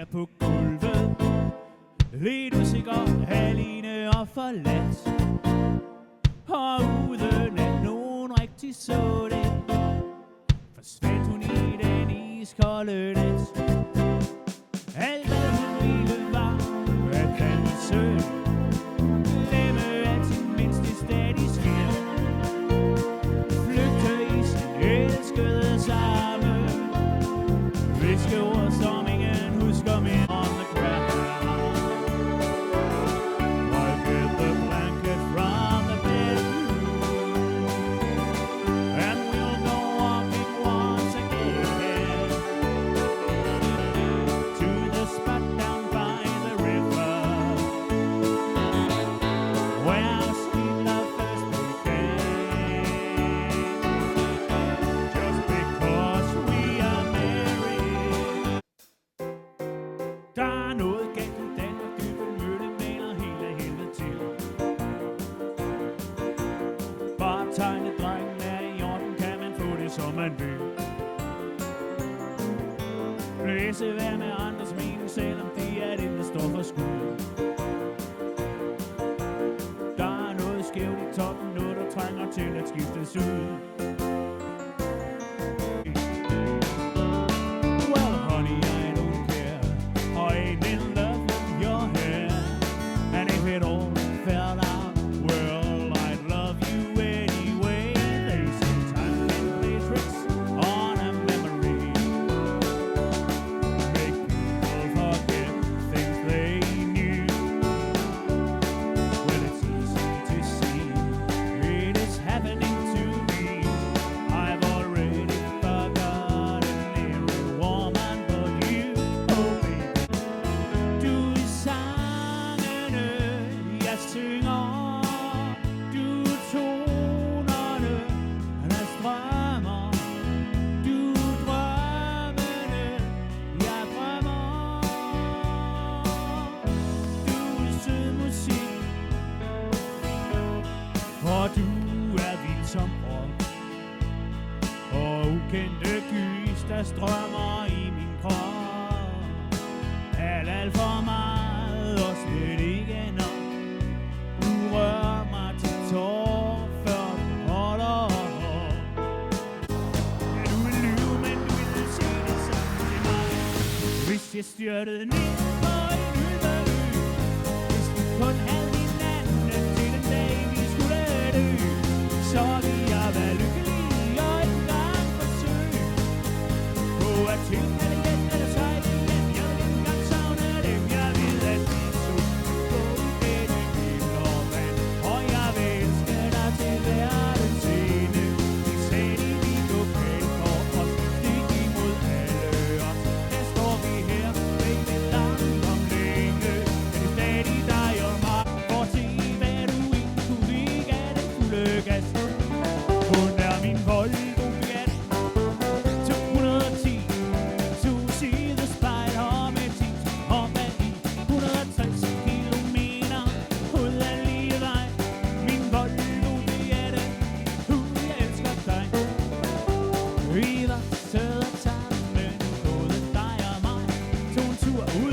her på gulvet, lidt usikker, alene og forladt. Og uden at nogen rigtig så det, forsvandt hun i den iskolde nat. Alt hvad hun ville var at danse, glemme at sin mindste stadig sker, flygte i sin elskede samme, hviske ord som ingen husker mere. On the ground, or get the blanket from the bed, and we'll go walking once again to the spot down by the river where our sweet love first began. Just because we are married. Der er noget galt i Danmark, Dybbøl Mølle maler helt af helvede til. Bare tegnedrengen er i orden, kan man få det som man vil. Læse hvad med andres mening, selvom det er det, der står for skud. Der er noget skævt i toppen, noget der trænger til at skiftes ud. Well, honey, I don't care. I ain't in love with your hair. And if it all fell out, well, I'd love you anyway. They say time can play tricks on a memory, make people forget things they knew. Well, it's easy to see it is happening to me. I've already forgotten every woman but you. Oh baby, du er sangene, jeg synger. Du er tonerne, der strømmer. Du er drømmene, jeg drømmer. Du er sød musik, og du er vild som rock. Og ukendte gys, der strømmer i min krop. Alt for meget, og slet ikke nok. Du rører mig til tårer, før du holder op. Ja, du vil lyve, men du vil se det samme til mig. Hvis jeg styrtede ned på en øde ø, hvis vi kun havde hinanden til den dag, vi skulle dø, så ville jeg være lykkelig og ikke engang forsøge på at tilkalde den eller sejle hjem. Jeg vil ikke engang savne dem. Jeg ved, at vi to vil gå igennem himmel og vand, og jeg vil elske dig til verdens ende. Vi sagde i min lokalgård og stik imod alle os. Der står vi her, baby, langt om længe, men det er stadig dig og mig. For at se, hvad du ikke kunne ligge af den fulde gas. Hun er min Volvo Fiat 210, to-sidede spejder med 10 og bag i 160 kilometer ud af livevej. Min Volvo Fiat, jeg elsker dig. Vi var søde sammen, både dig og mig. Tog en tur ud